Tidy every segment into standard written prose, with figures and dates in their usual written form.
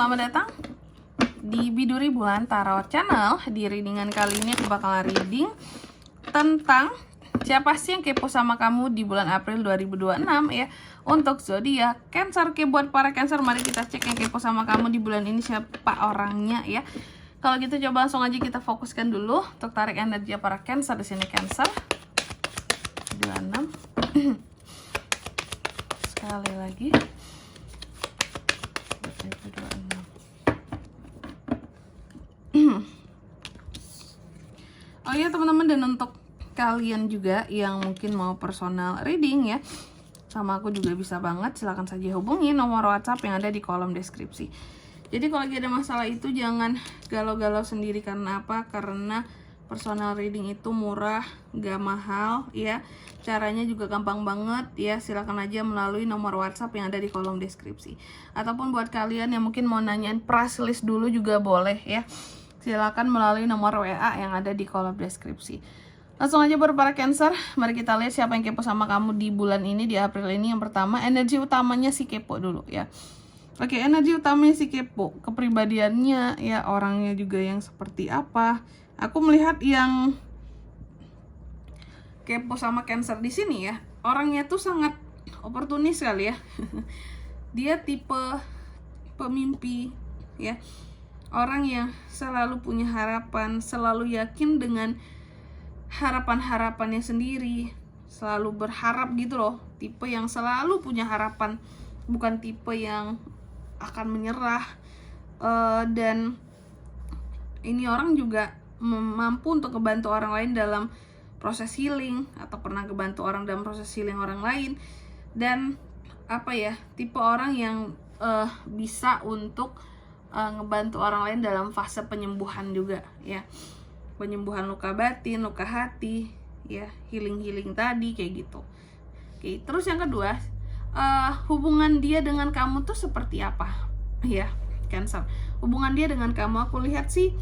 selamat datang di Biduri Bulan Tarot Channel. Di readingan kali ini aku bakalan reading tentang siapa sih yang kepo sama kamu di bulan April 2026 ya. Untuk zodiak Cancer, buat para Cancer, mari kita cek yang kepo sama kamu di bulan ini siapa orangnya ya. Kalau gitu coba langsung aja kita fokuskan dulu untuk tarik energi para Cancer di sini. Cancer 26 sekali lagi. Oh iya teman-teman, dan untuk kalian juga yang mungkin mau personal reading ya sama aku juga bisa banget, silahkan saja hubungi nomor WhatsApp yang ada di kolom deskripsi. Jadi kalau lagi ada masalah itu jangan galau-galau sendiri. Karena apa? Karena personal reading itu murah, gak mahal ya. Caranya juga gampang banget ya. Silahkan aja melalui nomor WhatsApp yang ada di kolom deskripsi. Ataupun buat kalian yang mungkin mau nanyain price list dulu juga boleh ya. Silakan melalui nomor WA yang ada di kolom deskripsi. Langsung aja buat para Cancer, mari kita lihat siapa yang kepo sama kamu di bulan ini, di April ini. Yang pertama, energi utamanya si kepo dulu ya. Oke, energi utamanya si kepo, kepribadiannya ya, orangnya juga yang seperti apa. Aku melihat yang kepo sama Cancer di sini ya, orangnya tuh sangat oportunis kali ya. Dia tipe pemimpi ya. Orang yang selalu punya harapan, selalu yakin dengan harapan-harapannya sendiri, selalu berharap gitu loh. Tipe yang selalu punya harapan, bukan tipe yang akan menyerah. Dan ini orang juga mampu untuk membantu orang lain dalam proses healing, atau pernah membantu orang dalam proses healing orang lain. Dan apa ya, tipe orang yang bisa untuk ngebantu orang lain dalam fase penyembuhan juga ya, penyembuhan luka batin, luka hati ya, healing tadi kayak gitu. Oke, terus yang kedua, hubungan dia dengan kamu tuh seperti apa ya Cancer. Hubungan dia dengan kamu, aku lihat sih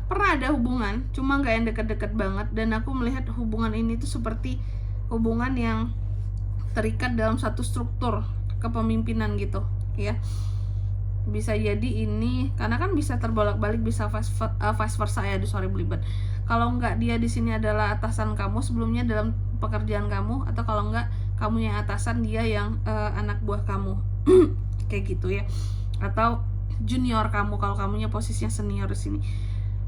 pernah ada hubungan, cuma nggak yang deket-deket banget. Dan aku melihat hubungan ini tuh seperti hubungan yang terikat dalam satu struktur kepemimpinan gitu ya. Bisa jadi ini karena kan bisa terbolak-balik, bisa vice versa ya. Sorry belibet. Kalau enggak dia di sini adalah atasan kamu sebelumnya dalam pekerjaan kamu, atau kalau enggak kamu yang atasan, dia yang anak buah kamu. Kayak gitu ya. Atau junior kamu kalau kamunya posisinya senior di sini.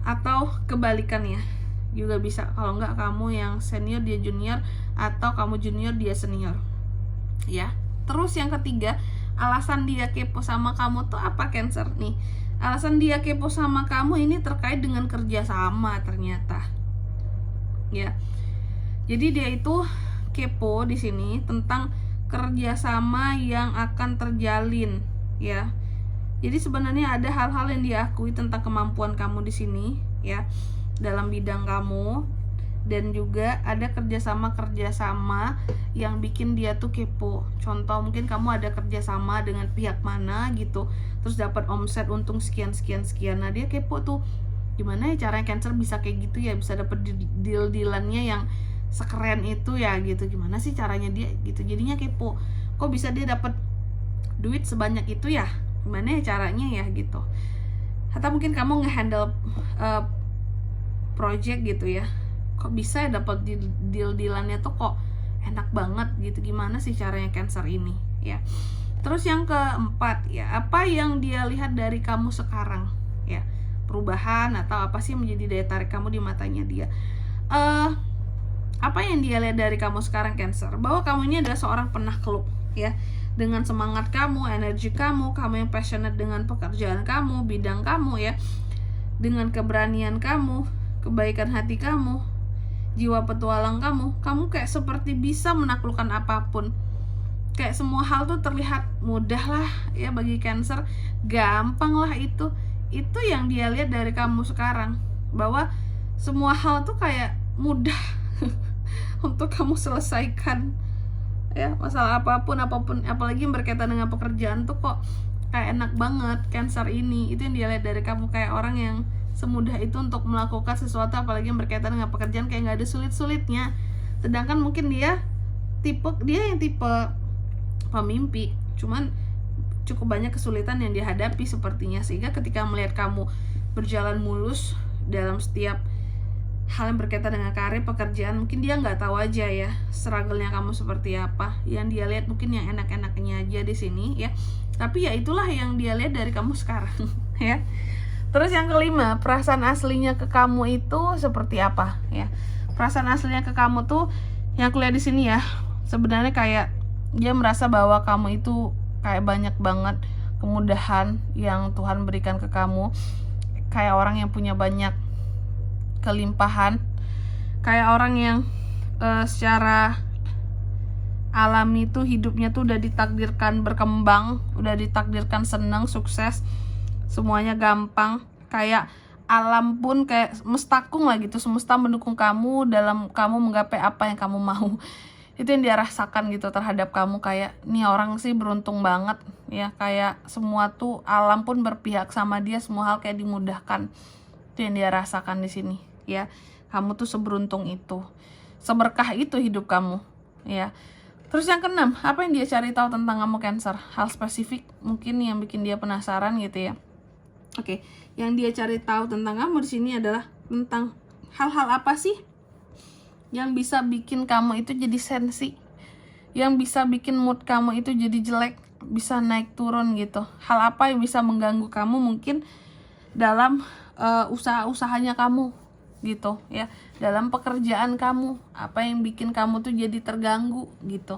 Atau kebalikannya juga bisa. Kalau enggak kamu yang senior dia junior, atau kamu junior dia senior. Ya. Terus yang ketiga, alasan dia kepo sama kamu tuh apa Cancer nih? Alasan dia kepo sama kamu ini terkait dengan kerjasama ternyata. Ya. Jadi dia itu kepo di sini tentang kerjasama yang akan terjalin ya. Jadi sebenarnya ada hal-hal yang dia akui tentang kemampuan kamu di sini ya, dalam bidang kamu. Dan juga ada kerjasama yang bikin dia tuh kepo. Contoh mungkin kamu ada kerjasama dengan pihak mana gitu, terus dapat omset untung sekian. Nah dia kepo tuh, gimana ya caranya Cancer bisa kayak gitu ya, bisa dapat deal-dealannya yang sekeren itu ya gitu. Gimana sih caranya dia gitu, jadinya kepo. Kok bisa dia dapat duit sebanyak itu ya, gimana ya caranya ya gitu. Atau mungkin kamu ngehandle project gitu ya, kok bisa ya dapat deal-dealannya tuh kok enak banget gitu. Gimana sih caranya Cancer ini ya. Terus yang keempat ya, apa yang dia lihat dari kamu sekarang ya, perubahan atau apa sih menjadi daya tarik kamu di matanya dia. Apa yang dia lihat dari kamu sekarang Cancer, bahwa kamu ini adalah seorang penakluk ya, dengan semangat kamu, energi kamu yang passionate dengan pekerjaan kamu, bidang kamu ya, dengan keberanian kamu, kebaikan hati kamu, jiwa petualang kamu kayak seperti bisa menaklukkan apapun. Kayak semua hal tuh terlihat mudah lah ya bagi Cancer, gampang lah itu yang dia lihat dari kamu sekarang, bahwa semua hal tuh kayak mudah untuk kamu selesaikan ya, masalah apapun, apalagi yang berkaitan dengan pekerjaan tuh kok kayak enak banget Cancer ini. Itu yang dia lihat dari kamu, kayak orang yang semudah itu untuk melakukan sesuatu, apalagi yang berkaitan dengan pekerjaan, kayak nggak ada sulit-sulitnya. Sedangkan mungkin dia yang tipe pemimpi, cuman cukup banyak kesulitan yang dihadapi sepertinya, sehingga ketika melihat kamu berjalan mulus dalam setiap hal yang berkaitan dengan karir, pekerjaan, mungkin dia nggak tahu aja ya struggle-nya kamu seperti apa. Yang dia lihat mungkin yang enak-enaknya aja di sini ya. Tapi ya itulah yang dia lihat dari kamu sekarang ya. Terus yang kelima, perasaan aslinya ke kamu itu seperti apa ya? Perasaan aslinya ke kamu tuh yang kuliah di sini ya. Sebenarnya kayak dia merasa bahwa kamu itu kayak banyak banget kemudahan yang Tuhan berikan ke kamu. Kayak orang yang punya banyak kelimpahan, kayak orang yang secara alami tuh hidupnya tuh udah ditakdirkan berkembang, udah ditakdirkan senang, sukses, semuanya gampang. Kayak alam pun kayak mestakung lah gitu, semesta mendukung kamu dalam kamu menggapai apa yang kamu mau. Itu yang dia rasakan gitu terhadap kamu, kayak nih orang sih beruntung banget ya, kayak semua tuh alam pun berpihak sama dia, semua hal kayak dimudahkan. Itu yang dia rasakan di sini ya. Kamu tuh seberuntung itu, seberkah itu hidup kamu ya. Terus yang keenam, apa yang dia cari tahu tentang kamu Cancer? Hal spesifik mungkin yang bikin dia penasaran gitu ya. Oke, yang dia cari tahu tentang kamu di sini adalah tentang hal-hal apa sih yang bisa bikin kamu itu jadi sensi, yang bisa bikin mood kamu itu jadi jelek, bisa naik turun gitu. Hal apa yang bisa mengganggu kamu mungkin dalam usaha-usahanya kamu gitu ya, dalam pekerjaan kamu, apa yang bikin kamu tuh jadi terganggu gitu,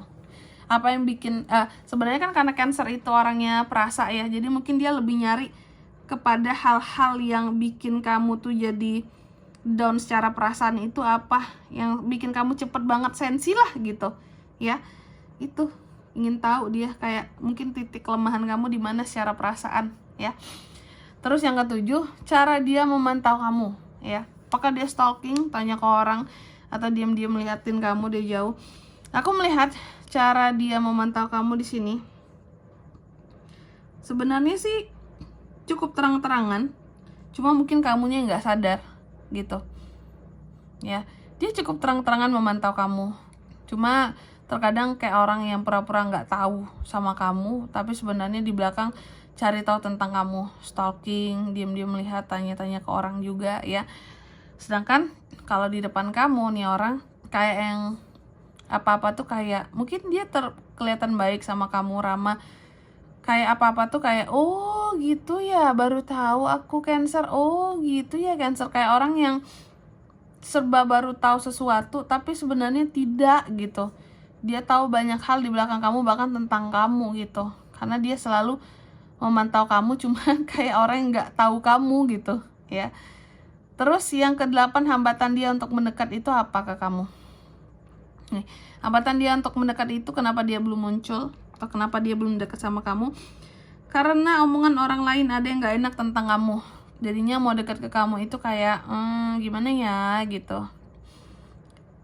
apa yang bikin sebenarnya kan karena Cancer itu orangnya perasa ya, jadi mungkin dia lebih nyari kepada hal-hal yang bikin kamu tuh jadi down secara perasaan. Itu apa yang bikin kamu cepet banget sensi lah gitu ya, itu ingin tahu dia kayak mungkin titik kelemahan kamu di mana secara perasaan ya. Terus yang ketujuh, cara dia memantau kamu ya. Apakah dia stalking, tanya ke orang, atau diam-diam melihatin kamu dari jauh? Aku melihat cara dia memantau kamu di sini. Sebenarnya sih cukup terang-terangan, cuma mungkin kamunya nggak sadar gitu. Ya, dia cukup terang-terangan memantau kamu. Cuma terkadang kayak orang yang pura-pura nggak tahu sama kamu, tapi sebenarnya di belakang cari tahu tentang kamu, stalking, diam-diam melihat, tanya-tanya ke orang juga ya. Sedangkan kalau di depan kamu nih orang kayak yang apa-apa tuh kayak mungkin dia kelihatan baik sama kamu, ramah, kayak apa-apa tuh kayak oh gitu ya, baru tahu aku Cancer, oh gitu ya Cancer, kayak orang yang serba baru tahu sesuatu tapi sebenarnya tidak gitu. Dia tahu banyak hal di belakang kamu, bahkan tentang kamu gitu, karena dia selalu memantau kamu, cuma kayak orang yang nggak tahu kamu gitu ya. Terus yang ke-8, hambatan dia untuk mendekat itu apa ke kamu? Nih, hambatan dia untuk mendekat itu kenapa dia belum muncul atau kenapa dia belum dekat sama kamu? Karena omongan orang lain ada yang nggak enak tentang kamu, jadinya mau dekat ke kamu itu kayak gimana ya gitu.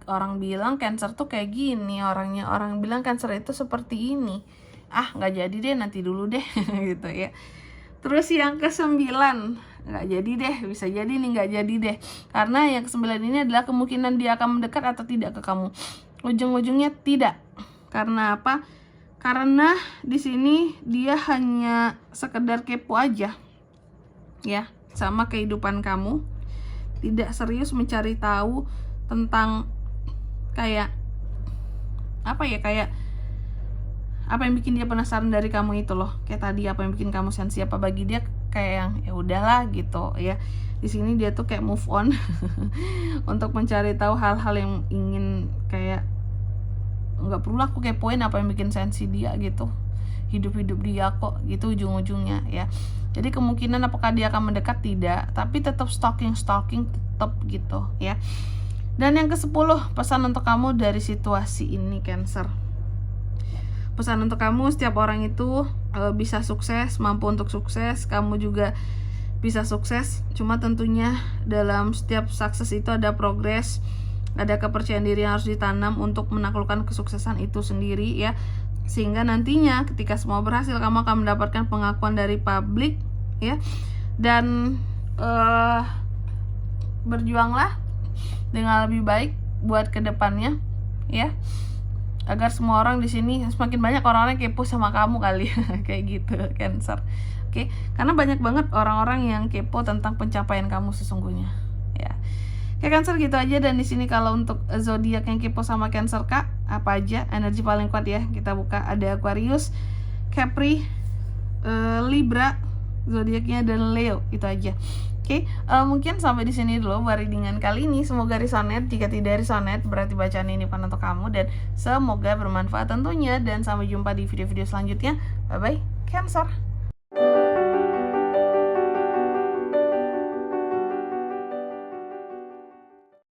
Orang bilang Cancer tuh kayak gini orangnya, orang bilang Cancer itu seperti ini, nggak jadi deh, nanti dulu deh gitu ya. Terus yang ke-9, nggak jadi deh, bisa jadi nih nggak jadi deh, karena yang ke-9 ini adalah kemungkinan dia akan mendekat atau tidak ke kamu. Ujung-ujungnya tidak. Karena apa? Karena di sini dia hanya sekedar kepo aja ya sama kehidupan kamu, tidak serius mencari tahu tentang kayak apa ya, kayak apa yang bikin dia penasaran dari kamu itu loh. Kayak tadi apa yang bikin kamu sensi, apa bagi dia kayak yang ya udahlah gitu ya. Di sini dia tuh kayak move on untuk mencari tahu hal-hal yang ingin kayak nggak perlu aku kepoin apa yang bikin sensi dia gitu. Hidup-hidup dia kok gitu ujung-ujungnya ya. Jadi kemungkinan apakah dia akan mendekat, tidak, tapi tetap stalking tetap gitu ya. Dan yang ke-10, pesan untuk kamu dari situasi ini Cancer. Pesan untuk kamu, setiap orang itu bisa sukses, mampu untuk sukses, kamu juga bisa sukses. Cuma tentunya dalam setiap sukses itu ada progres, ada kepercayaan diri yang harus ditanam untuk menaklukkan kesuksesan itu sendiri ya. Sehingga nantinya ketika semua berhasil, kamu akan mendapatkan pengakuan dari publik ya. Dan berjuanglah dengan lebih baik buat kedepannya ya. agar semua orang di sini, semakin banyak orang-orang kepo sama kamu kali ya. Kayak gitu, Cancer. Oke, karena banyak banget orang-orang yang kepo tentang pencapaian kamu sesungguhnya ya. Oke, Cancer, gitu aja. Dan di sini kalau untuk zodiak yang kepo sama Cancer, Kak, apa aja energi paling kuat ya? Kita buka, ada Aquarius, Capri, Libra zodiaknya, dan Leo. Itu aja. Oke, mungkin sampai di sini dulu readingan kali ini. Semoga resonate. Jika tidak resonate, berarti bacaan ini bukan untuk kamu, dan semoga bermanfaat tentunya. Dan sampai jumpa di video-video selanjutnya. Bye bye, Cancer.